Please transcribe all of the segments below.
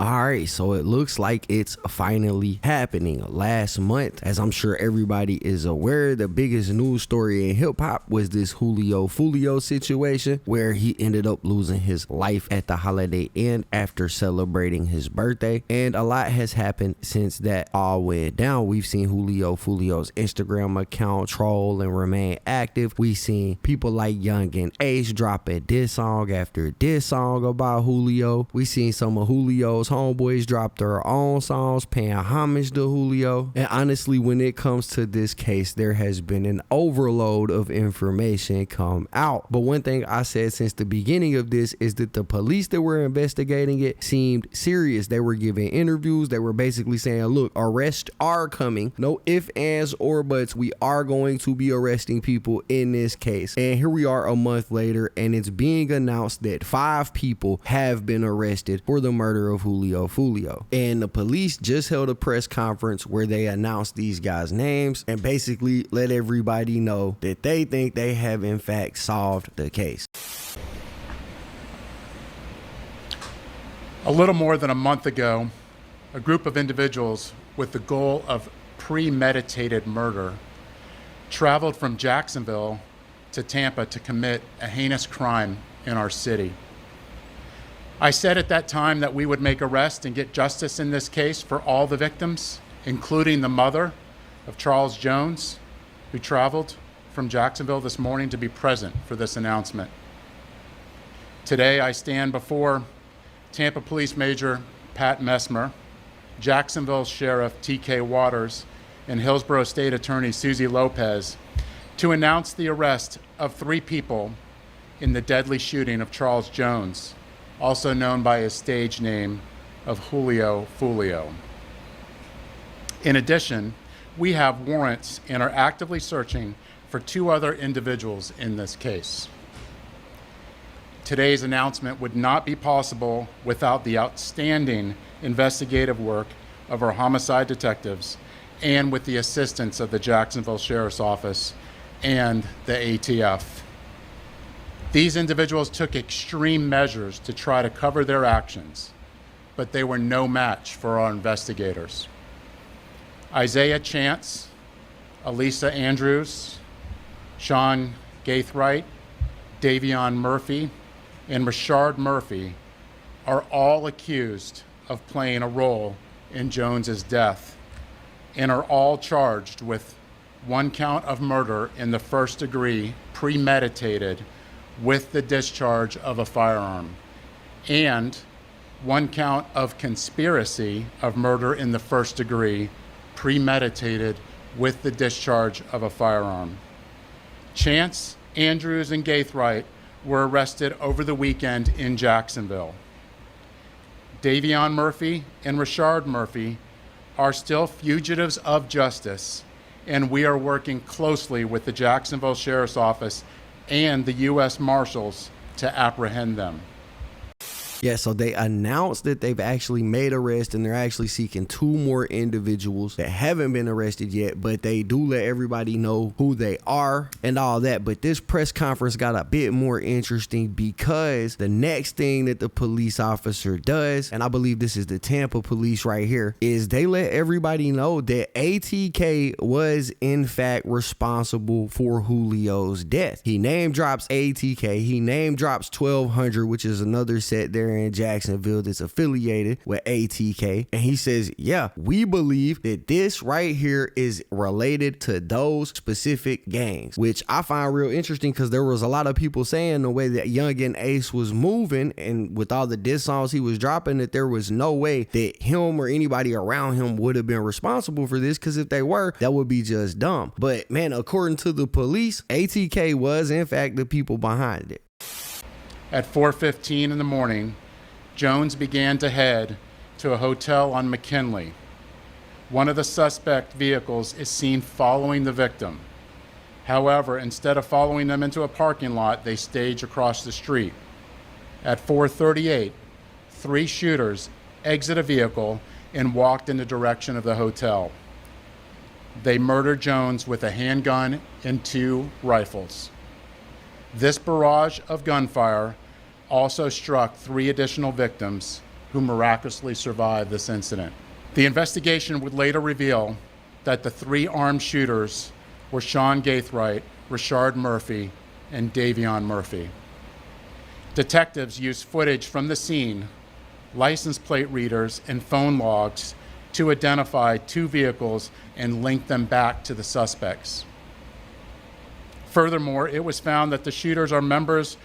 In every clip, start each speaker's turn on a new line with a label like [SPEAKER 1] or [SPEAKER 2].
[SPEAKER 1] Alright, so it looks like it's finally happening. Last month, as I'm sure everybody is aware, the biggest news story in hip hop was this Julio Foolio situation where he ended up losing his life at the Holiday Inn after celebrating his birthday. And a lot has happened since that all went down. We've seen Julio Foolio's Instagram account troll and remain active. We've seen people like Young and Ace drop a diss song after diss song about Julio. We've seen some of Julio's homeboys drop their own songs paying homage to Julio. And honestly, when it comes to this case, there has been an overload of information come out. But one thing I said since the beginning of this is that the police that were investigating it seemed serious. They were giving interviews. They were basically saying, look, arrests are coming. No ifs, ands, or buts. We are going to be arresting people in this case. And here we are a month later, and it's being announced that 5 people have been arrested for the murder of Julio Foolio. And the police just held a press conference where they announced these guys' names and basically let everybody know that they think they have in fact solved the case.
[SPEAKER 2] A little more than a month ago, a group of individuals with the goal of premeditated murder traveled from Jacksonville to Tampa to commit a heinous crime in our city. I said at that time that we would make arrests and get justice in this case for all the victims, including the mother of Charles Jones, who traveled from Jacksonville this morning to be present for this announcement. Today, I stand before Tampa Police Major Pat Messmer, Jacksonville Sheriff T.K. Waters, and Hillsborough State Attorney Susie Lopez to announce the arrest of 3 people in the deadly shooting of Charles Jones, also known by his stage name of Julio Foolio. In addition, we have warrants and are actively searching for 2 other individuals in this case. Today's announcement would not be possible without the outstanding investigative work of our homicide detectives and with the assistance of the Jacksonville Sheriff's Office and the ATF. These individuals took extreme measures to try to cover their actions, but they were no match for our investigators. Isaiah Chance, Elisa Andrews, Sean Gaithright, Davion Murphy, and Rashard Murphy are all accused of playing a role in Jones's death and are all charged with 1 count of murder in the first degree, premeditated, with the discharge of a firearm, and 1 count of conspiracy of murder in the first degree, premeditated with the discharge of a firearm. Chance, Andrews, and Gaithright were arrested over the weekend in Jacksonville. Davion Murphy and Rashard Murphy are still fugitives of justice, and we are working closely with the Jacksonville Sheriff's Office and the U.S. Marshals to apprehend them.
[SPEAKER 1] Yeah, so they announced that they've actually made arrests and they're actually seeking 2 more individuals that haven't been arrested yet, but they do let everybody know who they are and all that. But this press conference got a bit more interesting because the next thing that the police officer does, and I believe this is the Tampa police right here, is they let everybody know that ATK was in fact responsible for Julio's death. He name drops ATK, he name drops 1200, which is another set there in Jacksonville that's affiliated with ATK, and he says, yeah, we believe that this right here is related to those specific gangs, which I find real interesting because there was a lot of people saying the way that Young and Ace was moving and with all the diss songs he was dropping that there was no way that him or anybody around him would have been responsible for this, because if they were, that would be just dumb. But man, according to the police, ATK was in fact the people behind it.
[SPEAKER 2] At 4:15 in the morning, Jones began to head to a hotel on McKinley. One of the suspect vehicles is seen following the victim. However, instead of following them into a parking lot, they stage across the street. At 4:38, 3 shooters exit a vehicle and walked in the direction of the hotel. They murdered Jones with a handgun and 2 rifles. This barrage of gunfire also struck 3 additional victims who miraculously survived this incident. The investigation would later reveal that the 3 armed shooters were Sean Gaithright, Rashard Murphy, and Davion Murphy. Detectives used footage from the scene, license plate readers, and phone logs to identify 2 vehicles and link them back to the suspects. Furthermore, it was found that the shooters are members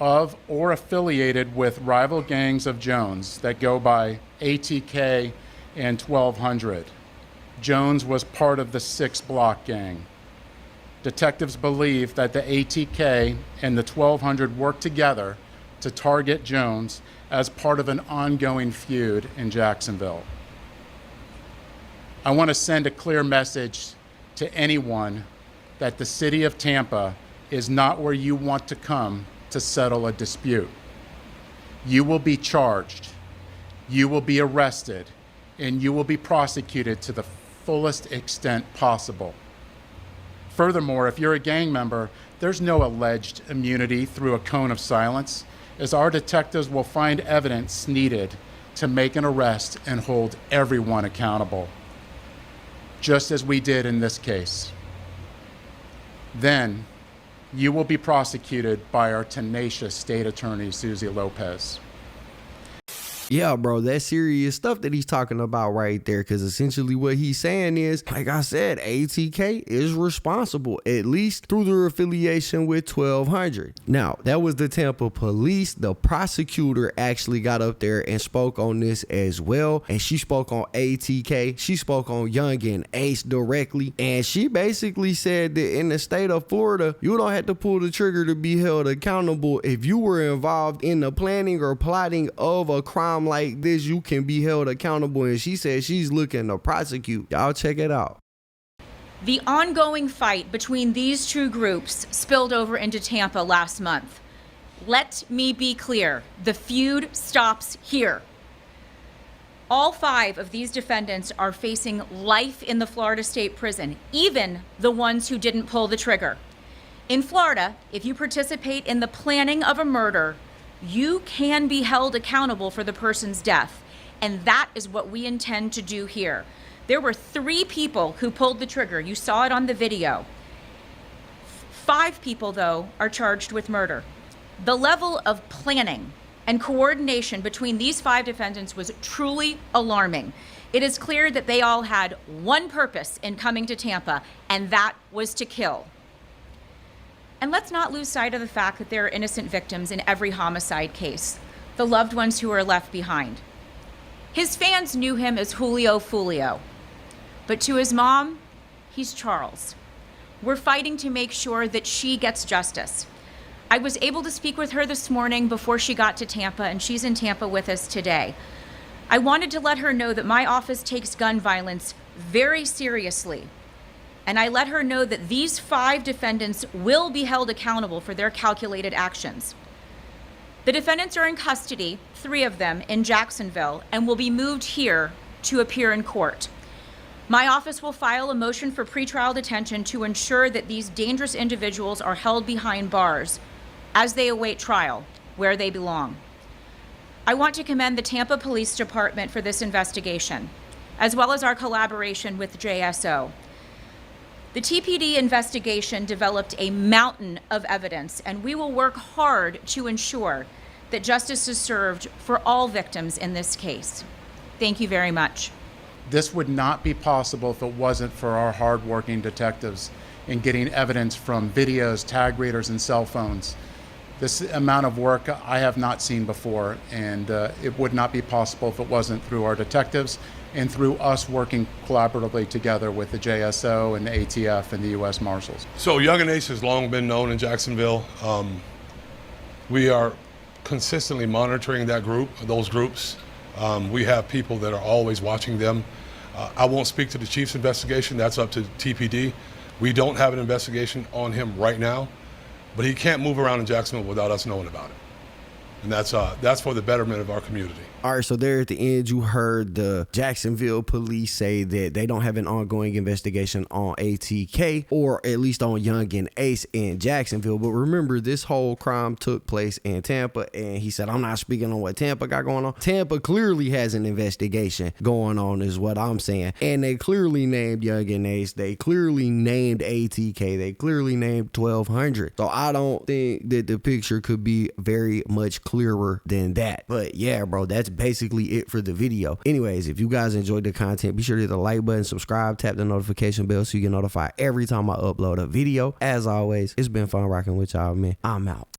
[SPEAKER 2] of or affiliated with rival gangs of Jones that go by ATK and 1200. Jones was part of the 6 Block gang. Detectives believe that the ATK and the 1200 worked together to target Jones as part of an ongoing feud in Jacksonville. I want to send a clear message to anyone that the city of Tampa is not where you want to come to settle a dispute. You will be charged, you will be arrested, and you will be prosecuted to the fullest extent possible. Furthermore, if you're a gang member, there's no alleged immunity through a cone of silence, as our detectives will find evidence needed to make an arrest and hold everyone accountable, just as we did in this case. Then, you will be prosecuted by our tenacious state attorney, Susie Lopez.
[SPEAKER 1] Yeah, bro, that's serious stuff that he's talking about right there, because essentially what he's saying is, like I said, ATK is responsible, at least through their affiliation with 1200. Now, that was the Tampa police. The prosecutor actually got up there and spoke on this as well, and she spoke on ATK. She spoke on Young and Ace directly, and she basically said that in the state of Florida, you don't have to pull the trigger to be held accountable. If you were involved in the planning or plotting of a crime like this, you can be held accountable, and she said she's looking to prosecute. Y'all check it out.
[SPEAKER 3] The ongoing fight between these 2 groups spilled over into Tampa last month. Let me be clear, the feud stops here. All 5 of these defendants are facing life in the Florida State Prison, even the ones who didn't pull the trigger. In Florida, if you participate in the planning of a murder, you can be held accountable for the person's death, and that is what we intend to do here. There were 3 people who pulled the trigger. You saw it on the video. 5 people, though, are charged with murder. The level of planning and coordination between these 5 defendants was truly alarming. It is clear that they all had one purpose in coming to Tampa, and that was to kill. And let's not lose sight of the fact that there are innocent victims in every homicide case, the loved ones who are left behind. His fans knew him as Julio Foolio, but to his mom, he's Charles. We're fighting to make sure that she gets justice. I was able to speak with her this morning before she got to Tampa, and she's in Tampa with us today. I wanted to let her know that my office takes gun violence very seriously. And I let her know that these 5 defendants will be held accountable for their calculated actions. The defendants are in custody, 3 of them, in Jacksonville, and will be moved here to appear in court. My office will file a motion for pretrial detention to ensure that these dangerous individuals are held behind bars as they await trial, where they belong. I want to commend the Tampa Police Department for this investigation, as well as our collaboration with JSO. The TPD investigation developed a mountain of evidence, and we will work hard to ensure that justice is served for all victims in this case. Thank you very much.
[SPEAKER 2] This would not be possible if it wasn't for our hardworking detectives in getting evidence from videos, tag readers, and cell phones. This amount of work I have not seen before, and it would not be possible if it wasn't through our detectives and through us working collaboratively together with the JSO and the ATF and the U.S. Marshals.
[SPEAKER 4] So Young and Ace has long been known in Jacksonville. We are consistently monitoring those groups. We have people that are always watching them. I won't speak to the chief's investigation. That's up to TPD. We don't have an investigation on him right now, but he can't move around in Jacksonville without us knowing about it. And that's for the betterment of our community.
[SPEAKER 1] All right, so there at the end, you heard the Jacksonville police say that they don't have an ongoing investigation on ATK, or at least on Young and Ace in Jacksonville. But remember, this whole crime took place in Tampa, and he said, I'm not speaking on what Tampa got going on. Tampa clearly has an investigation going on, is what I'm saying. And they clearly named Young and Ace. They clearly named ATK. They clearly named 1200. So I don't think that the picture could be very much clearer than that. But yeah, bro, that's basically it for the video. Anyways, if you guys enjoyed the content, be sure to hit the like button, subscribe, tap the notification bell so you get notified every time I upload a video. As always, it's been fun rocking with y'all, man. I'm out.